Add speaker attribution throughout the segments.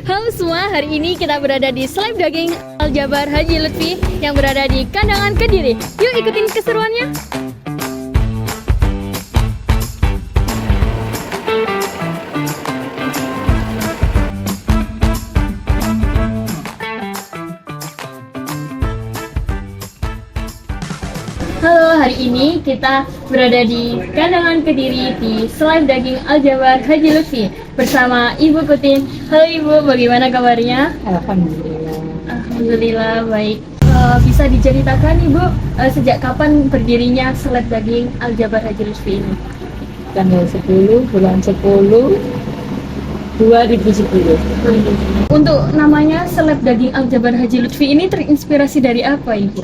Speaker 1: Halo semua, hari ini kita berada di Seleb Daging Aljabar Haji Lutfi yang berada di Kandangan Kediri. Yuk ikutin keseruannya. Halo, hari ini kita berada di Kandangan Kediri di Seleb Daging Aljabar Haji Lutfi bersama Ibu Kutin. Halo Ibu, bagaimana kabarnya?
Speaker 2: Alhamdulillah.
Speaker 1: Alhamdulillah baik. Bisa diceritakan Ibu sejak kapan berdirinya Seleb Daging Aljabar Haji Lutfi ini?
Speaker 2: Tanggal 10 bulan 10 2010.
Speaker 1: Untuk namanya Seleb Daging Aljabar Haji Lutfi ini terinspirasi dari apa Ibu?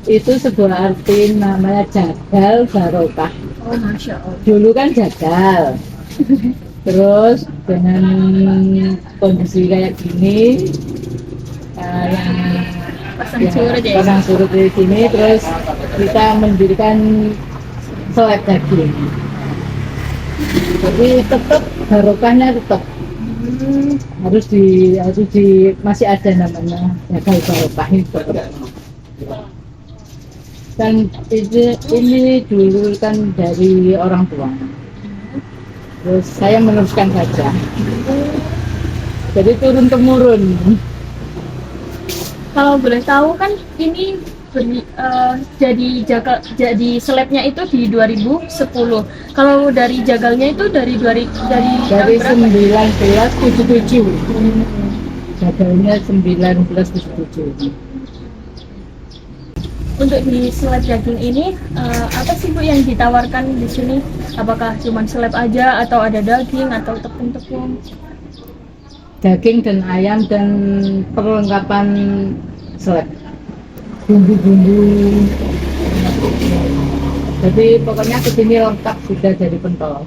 Speaker 2: Itu sebuah arti namanya jagal barokah.
Speaker 1: Oh, Masya Allah.
Speaker 2: Dulu kan jagal. Terus dengan kondisi kayak gini, yang pasang surut di sini, terus kita mendirikan seleb daging. Jadi tetap barokahnya tetap harus di masih ada namanya jagal barokah itu. Dan ini dulu kan dari orang tua, terus saya meneruskan saja, jadi turun temurun.
Speaker 1: Kalau boleh tahu kan ini jadi selebnya itu di 2010. Kalau dari jagalnya itu dari
Speaker 2: Dari 1977. Jagalnya 1977.
Speaker 1: Untuk di seleb daging ini apa sih Bu yang ditawarkan di sini? Apakah cuma seleb aja atau ada daging atau tepung-tepung?
Speaker 2: Daging dan ayam dan perlengkapan seleb, bumbu-bumbu. Jadi pokoknya kesini lengkap sudah dari pentol.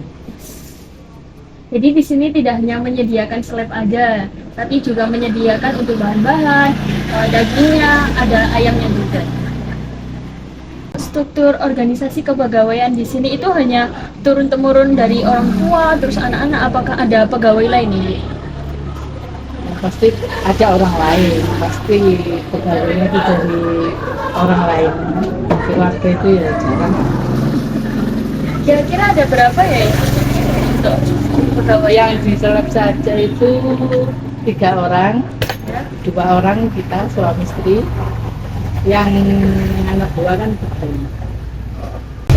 Speaker 1: Jadi di sini tidak hanya menyediakan seleb aja, tapi juga menyediakan untuk bahan-bahan, dagingnya, ada ayamnya juga. Struktur organisasi kepegawaian di sini itu hanya turun-temurun dari orang tua, terus anak-anak, apakah ada pegawai lain ini?
Speaker 2: Pasti ada orang lain, pasti pegawainya itu dari orang lain. Keluarga itu ya jarang.
Speaker 1: Kira-kira ada berapa ya untuk pegawai?
Speaker 2: Yang di seleb saja itu 3 orang, 2 orang kita suami istri, yang anak buah kan betul.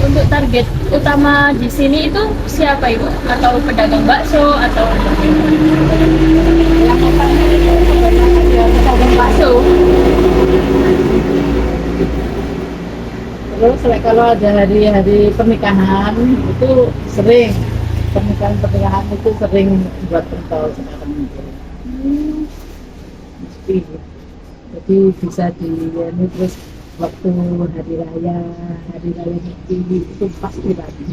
Speaker 1: Untuk target utama di sini itu siapa Ibu? Atau pedagang bakso atau
Speaker 2: Yang utama itu kebanyakan ya pedagang bakso. Terus kalau ada hari-hari pernikahan itu sering, pernikahan itu sering buat pentol sekarang itu. Mesti. Jadi bisa terus waktu hari raya itu pasti lagi.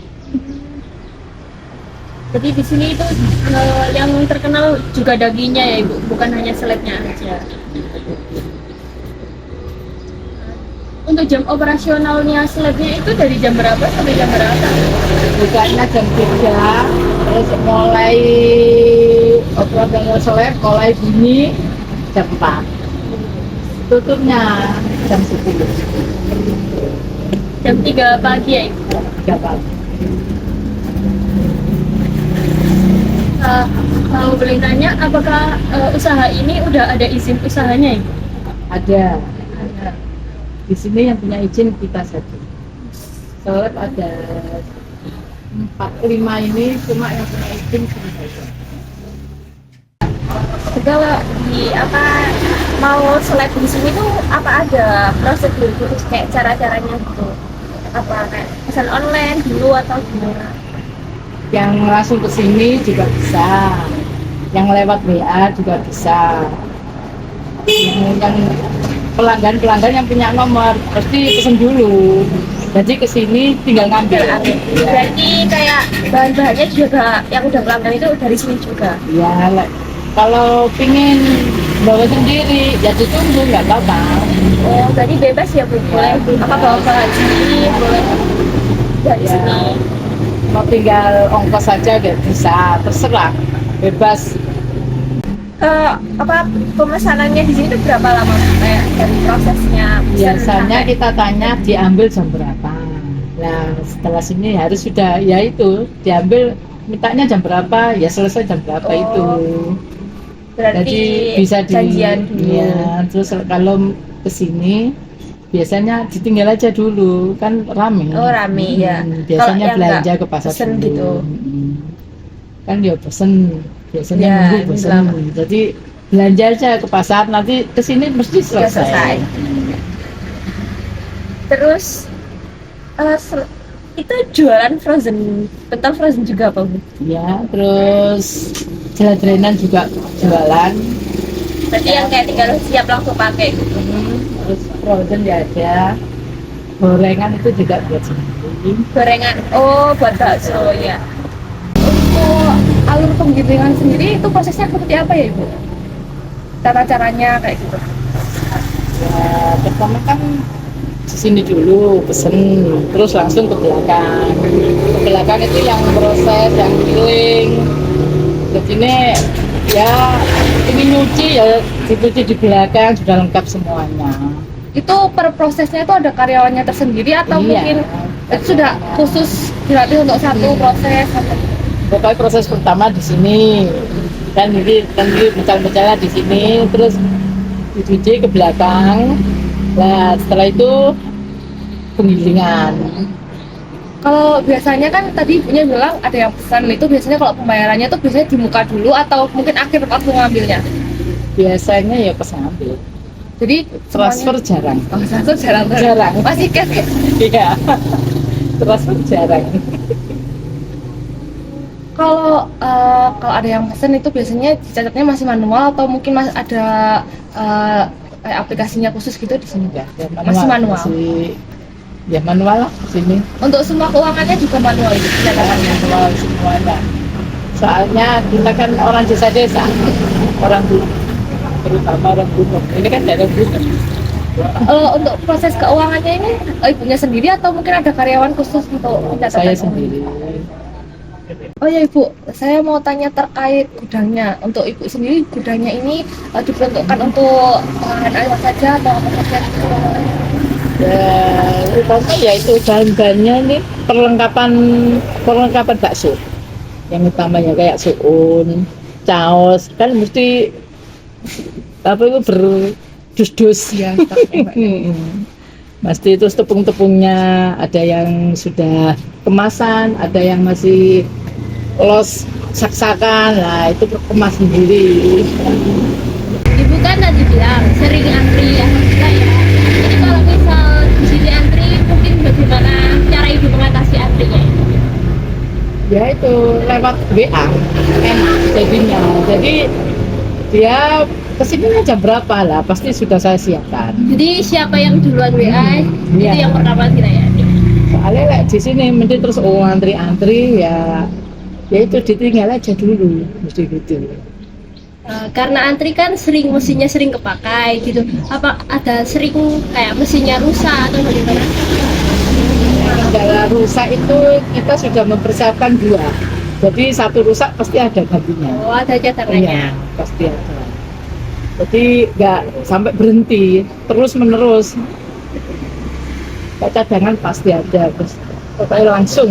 Speaker 1: jadi di sini itu yang terkenal juga dagingnya ya Ibu, bukan hanya selebnya aja. Untuk jam operasionalnya selebnya itu dari jam berapa sampai jam berapa?
Speaker 2: Bukanya jam 3, terus mulai operasional seleb mulai bunyi jam 4. Tutupnya jam 10.
Speaker 1: Jam 3 pagi ya Ibu?
Speaker 2: 3 pagi.
Speaker 1: Kalau boleh tanya, apakah usaha ini udah ada izin usahanya Ibu?
Speaker 2: Ada. Di sini yang punya izin kita saja. Seleb ada 4-5 ini, cuma yang punya izin kita saja.
Speaker 1: Kalau di mau seleb di sini tuh apa ada prosedur gitu kayak cara-caranya gitu? Apa kayak pesan online dulu atau gimana?
Speaker 2: Yang langsung ke sini juga bisa, yang lewat WA juga bisa. Yang pelanggan yang punya nomor pasti pesen dulu, jadi ke sini tinggal ngambil.
Speaker 1: Berarti kayak bahan-bahannya juga yang udah pelanggan itu dari sini juga?
Speaker 2: Ya, kalau pingin bawa sendiri ya ditunggu, nggak apa-apa.
Speaker 1: Oh, berarti bebas ya Bu? Boleh apa bawa bahan sendiri, boleh dari
Speaker 2: Ya,
Speaker 1: sini?
Speaker 2: mau tinggal ongkos saja nggak bisa, terserah, bebas.
Speaker 1: apa pemesanannya di sini tuh berapa lama kayak dari prosesnya?
Speaker 2: Biasanya kita tanya diambil jam berapa. Nah setelah sini harus sudah ya itu diambil, mintanya jam berapa ya selesai jam berapa itu.
Speaker 1: Berarti
Speaker 2: Jadi bisa
Speaker 1: janjian dulu.
Speaker 2: ya, terus kalau kesini biasanya ditinggal aja dulu kan rame.
Speaker 1: Oh, rame, ya.
Speaker 2: Biasanya
Speaker 1: Kalau yang
Speaker 2: belanja
Speaker 1: nggak
Speaker 2: ke pasar
Speaker 1: pesen
Speaker 2: dulu.
Speaker 1: gitu.
Speaker 2: Kan dia pesen biasanya
Speaker 1: Ya,
Speaker 2: nunggu
Speaker 1: ini
Speaker 2: pesen.
Speaker 1: lama.
Speaker 2: Jadi belanja aja ke pasar, nanti kesini mesti
Speaker 1: Sudah
Speaker 2: selesai.
Speaker 1: selesai. Terus itu jualan frozen, pentol frozen juga apa Bu?
Speaker 2: Ya, terus jalan-jalanan juga jualan.
Speaker 1: Berarti yang kayak tinggal siap langsung pakai gitu.
Speaker 2: Terus frozen ya ada. Gorengan itu juga buat sendiri.
Speaker 1: Gorengan, oh buat bakso ya.
Speaker 3: Untuk alur penggilingan sendiri itu prosesnya seperti apa ya Ibu? Tata caranya kayak gitu.
Speaker 2: Ya, pertama kan di sini dulu pesen, terus langsung ke belakang. Ke belakang itu yang proses, yang giling. Jadi ini ya ini nyuci ya dicuci di belakang sudah lengkap semuanya.
Speaker 3: Itu per prosesnya itu ada karyawannya tersendiri atau
Speaker 2: Iya.
Speaker 3: mungkin itu sudah khusus dilatih untuk satu proses?
Speaker 2: Pokoknya proses pertama di sini kan ini pecah-pecahnya di sini, terus dicuci ke belakang. Nah setelah itu penggilingan.
Speaker 3: Kalau biasanya kan tadi ibunya bilang ada yang pesan, itu biasanya kalau pembayarannya tuh biasanya di muka dulu atau mungkin akhir waktu ngambilnya.
Speaker 2: Biasanya ya pas ngambil,
Speaker 3: Jadi
Speaker 2: transfer jarang.
Speaker 3: Oh, transfer jarang.
Speaker 2: Jarang.
Speaker 3: Masih cash ya?
Speaker 2: Iya, transfer jarang.
Speaker 3: Kalau ada yang pesen itu biasanya catatnya masih manual atau mungkin ada kayak aplikasinya khusus gitu di sini?
Speaker 2: Ya,
Speaker 3: Masih manual.
Speaker 2: Ya manual lah di sini.
Speaker 3: Untuk semua keuangannya juga manual itu catatannya.
Speaker 2: Manual semuanya. Soalnya kita kan orang desa-desa, orang gunung, terutama orang gunung. Ini kan daerah gunung.
Speaker 3: Untuk proses keuangannya ini ibunya sendiri atau mungkin ada karyawan khusus untuk pencatatan?
Speaker 2: Saya sendiri.
Speaker 3: Oh ya Ibu, saya mau tanya terkait gudangnya. Untuk Ibu sendiri gudangnya ini diperuntukkan untuk bahan air saja atau apa saja?
Speaker 2: Ya, utama ya itu bahan-bahannya ini perlengkapan bakso. Yang utamanya kayak suun, caos, kan mesti apa itu berdus-dus
Speaker 3: Ya,
Speaker 2: Pasti itu tepung-tepungnya ada yang sudah kemasan, ada yang masih los sak-sakan, nah itu kemas sendiri.
Speaker 1: Ibu kan tadi bilang sering antri ya kita ya. Jadi kalau misal di sini antri, mungkin bagaimana cara ibu mengatasi antrinya?
Speaker 2: Ya itu lewat WA, enak jadinya. Jadi dia kesininya jam berapa lah, pasti sudah saya siapkan.
Speaker 1: Jadi siapa yang duluan WA itu
Speaker 2: Iya.
Speaker 1: yang pertama dilayani.
Speaker 2: Soalnya di sini mesti terus antri-antri ya itu ditinggal aja dulu, mesti gitu.
Speaker 1: Karena antri kan mesinnya sering kepakai gitu. Apa ada sering kayak mesinnya rusak atau bagaimana?
Speaker 2: Kendala rusak itu kita sudah mempersiapkan 2. Jadi satu rusak pasti ada gantinya.
Speaker 1: Oh, ada cadangannya.
Speaker 2: Iya, pasti ada. Jadi nggak sampai berhenti, terus menerus. Cadangan pasti ada, terus pokoknya langsung.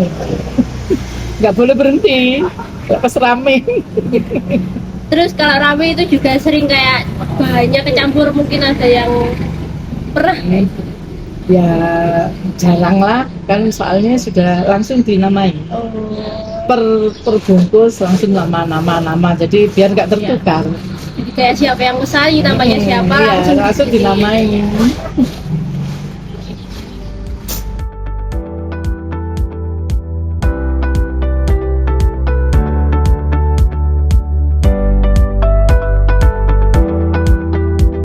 Speaker 2: Nggak boleh berhenti, lepas rame.
Speaker 1: Terus kalau rame itu juga sering kayak bahannya kecampur, mungkin ada yang pernah
Speaker 2: Ya jarang lah, kan soalnya sudah langsung dinamai. Per bungkus langsung nama, jadi biar nggak tertukar.
Speaker 1: jadi kayak siapa yang pesan namanya siapa
Speaker 2: Iya, langsung
Speaker 1: di-
Speaker 2: dinamai.